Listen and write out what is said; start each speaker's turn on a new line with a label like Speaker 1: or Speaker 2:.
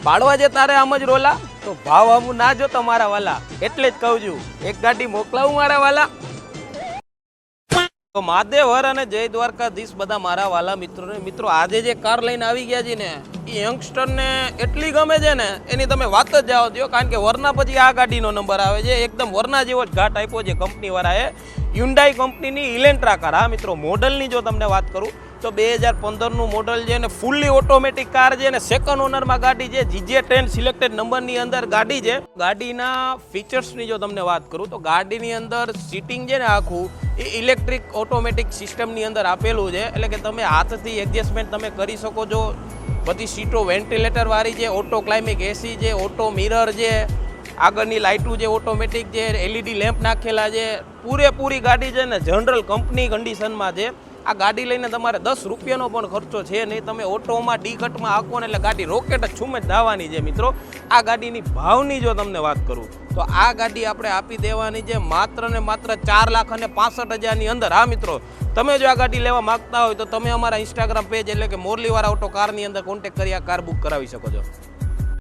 Speaker 1: પાડવા જે તારે આમ જ રોલા તો ભાવ આમું ના જો તમારા વાલા, એટલે જ કહું છું એક ગાડી મોકલાવું મારા વાલા. તો મહાદેવર અને જય દ્વારકાધીશ બધા મારા વાલા મિત્રોને. મિત્રો આજે જે કાર લઈને આવી ગયા છે ને એ યંગસ્ટરને એટલી ગમે છે ને એની તમે વાત જ જાઓ દો, કારણ કે વરના પછી આ ગાડીનો નંબર આવે છે. એકદમ વરના જેવો જ ઘાટ આપ્યો છે કંપનીવાળાએ. હ્યુન્ડાઈ કંપનીની ઇલેન્ટ્રા કાર. હા મિત્રો, મોડલની જો તમને વાત કરું તો 2015નું મોડલ છે ને ફૂલ્લી ઓટોમેટિક કાર છે ને સેકન્ડ ઓનરમાં ગાડી છે. GJ10 સિલેક્ટેડ નંબરની અંદર ગાડી છે. ગાડીના ફીચર્સની જો તમને વાત કરું તો ગાડીની અંદર સીટિંગ છે ને આખું એ ઇલેક્ટ્રિક ઓટોમેટિક સિસ્ટમની અંદર આપેલું છે, એટલે કે તમે હાથથી એડજસ્ટમેન્ટ તમે કરી શકો છો. બધી સીટો વેન્ટિલેટર વાળી છે, ઓટો ક્લાઇમેક એસી છે, ઓટો મિરર છે, આગળની લાઇટું છે ઓટોમેટિક છે, LED લેમ્પ નાખેલા છે. પૂરેપૂરી ગાડી છે ને જનરલ કંપની કન્ડિશનમાં છે. આ ગાડી લઈને તમારે 10 રૂપિયાનો પણ ખર્ચો છે નહીં. તમે ઓટોમાં ડી-કટમાં આખો ને એટલે ગાડી રોકેટ જ છુમે જ ધાવાની છે. મિત્રો આ ગાડીની ભાવની જો તમને વાત કરું તો આ ગાડી આપણે આપી દેવાની છે માત્ર ને માત્ર 4,65,000ની અંદર. હા મિત્રો, તમે જો આ ગાડી લેવા માંગતા હોય તો તમે અમારા ઇન્સ્ટાગ્રામ પેજ એટલે કે મોરલીવાળા ઓટો કારની અંદર કોન્ટેક્ટ કરી આ કાર બુક કરાવી શકો છો.